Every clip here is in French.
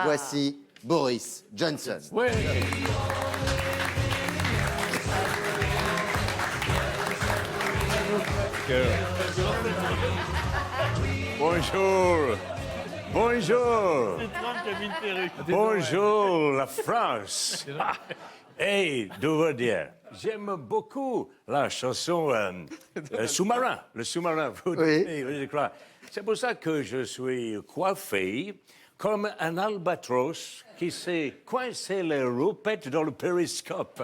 Voici Boris Johnson. Oui. Bonjour. Bonjour. Bonjour, la France. Hey, dois dire, j'aime beaucoup la chanson Sous-marin. Le sous-marin, vous Oui. je crois. C'est pour ça que je suis coiffé comme un albatros qui s'est coincé les roupettes dans le périscope.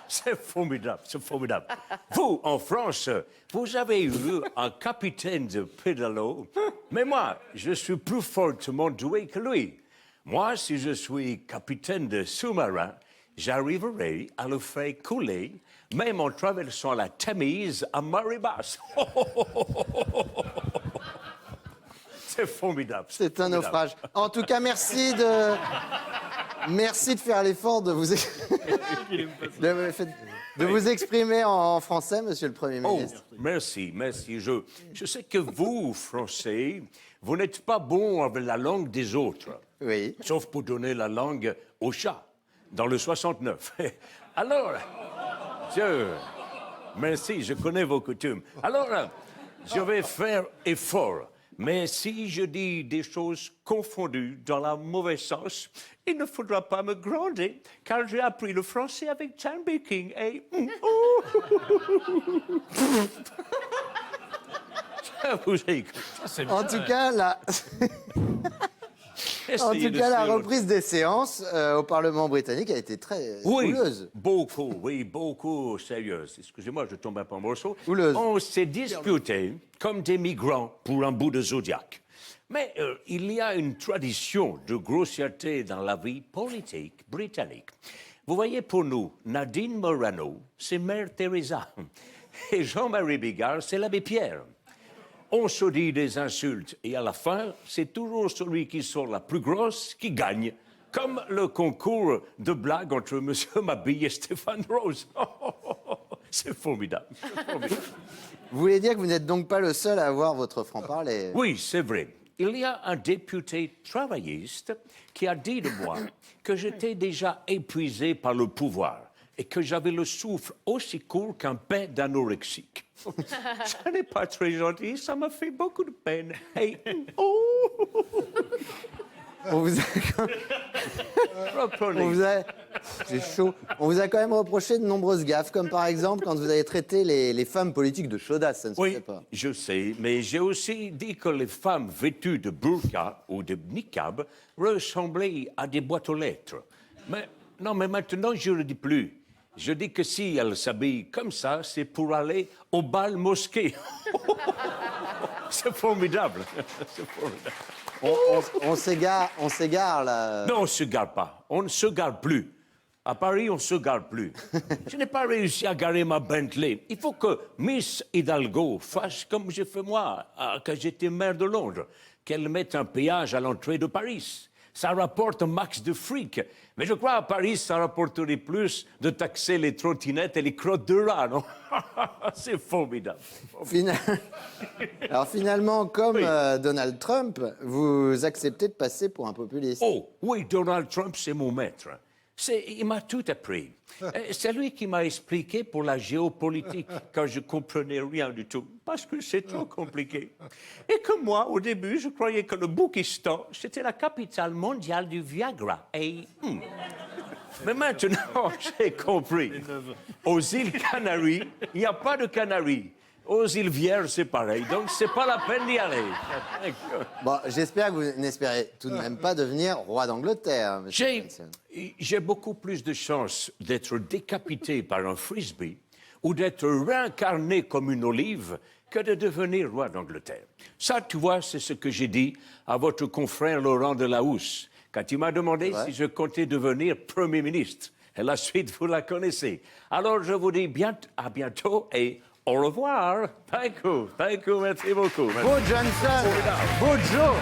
C'est formidable, c'est formidable. Vous, en France, vous avez eu un capitaine de pédalo, mais moi, je suis plus fortement doué que lui. Moi, si je suis capitaine de sous-marin, j'arriverai à le faire couler, même en traversant la Tamise à marée basse. C'est formidable. C'est un naufrage. En tout cas, merci de faire l'effort de vous exprimer en français, Monsieur le Premier ministre. Oh, merci, merci. Je sais que vous, Français, vous n'êtes pas bon avec la langue des autres. Oui. Sauf pour donner la langue au chat, dans le 69. Alors, merci, je connais vos coutumes. Alors, je vais faire effort. Mais si je dis des choses confondues dans la mauvaise sens, il ne faudra pas me gronder, car j'ai appris le français avec Chan Baking et... Je vous écoute. En tout cas, la reprise des séances au Parlement britannique a été très houleuse. Beaucoup sérieuse. Excusez-moi, je tombe un peu en morceaux. Houleuse. On s'est disputé comme des migrants pour un bout de zodiaque. Mais il y a une tradition de grossièreté dans la vie politique britannique. Vous voyez, pour nous, Nadine Morano, c'est Mère Teresa. Et Jean-Marie Bigard, c'est l'abbé Pierre. On se dit des insultes et à la fin, c'est toujours celui qui sort la plus grosse qui gagne. Comme le concours de blagues entre M. Mabille et Stéphane Rose. C'est formidable. Vous voulez dire que vous n'êtes donc pas le seul à avoir votre franc-parler? Oui, c'est vrai. Il y a un député travailliste qui a dit de moi que j'étais déjà épuisé par le pouvoir et que j'avais le souffle aussi court qu'un pain d'anorexique. Ça n'est pas très gentil, ça m'a fait beaucoup de peine. Hey. On vous a... Reprenez. J'ai chaud. On vous a quand même reproché de nombreuses gaffes, comme par exemple quand vous avez traité les femmes politiques de chaudasses, ça ne se fait pas. Oui, je sais, mais j'ai aussi dit que les femmes vêtues de burqa ou de niqab ressemblaient à des boîtes aux lettres. Mais maintenant, je ne le dis plus. Je dis que si elles s'habillent comme ça, c'est pour aller au bal mosquée. C'est formidable. C'est formidable. On s'égare là. Non, on ne se gare pas. On ne se gare plus. À Paris, on ne se gare plus. Je n'ai pas réussi à garer ma Bentley. Il faut que Miss Hidalgo fasse comme j'ai fait moi, quand j'étais maire de Londres, qu'elle mette un péage à l'entrée de Paris. Ça rapporte un max de fric. Mais je crois à Paris, ça rapporterait plus de taxer les trottinettes et les crottes de rat, non? C'est formidable. Alors finalement, comme Donald Trump, vous acceptez de passer pour un populiste. Oh, oui, Donald Trump, c'est mon maître. Il m'a tout appris. C'est lui qui m'a expliqué pour la géopolitique, quand je comprenais rien du tout, parce que c'est trop compliqué. Et que moi, au début, je croyais que le Boukistan, c'était la capitale mondiale du Viagra. Mais maintenant, j'ai compris. Aux îles Canaries, il n'y a pas de Canaries. Aux îles Vierges, c'est pareil. Donc, c'est pas la peine d'y aller. Bon, j'espère que vous n'espérez tout de même pas devenir roi d'Angleterre, monsieur Johnson. J'ai beaucoup plus de chances d'être décapité par un frisbee ou d'être réincarné comme une olive que de devenir roi d'Angleterre. Ça, tu vois, c'est ce que j'ai dit à votre confrère Laurent Delahousse, quand il m'a demandé si je comptais devenir Premier ministre. Et la suite, vous la connaissez. Alors, je vous dis à bientôt et au revoir. Thank you, merci beaucoup. Beau Johnson, beau Joe.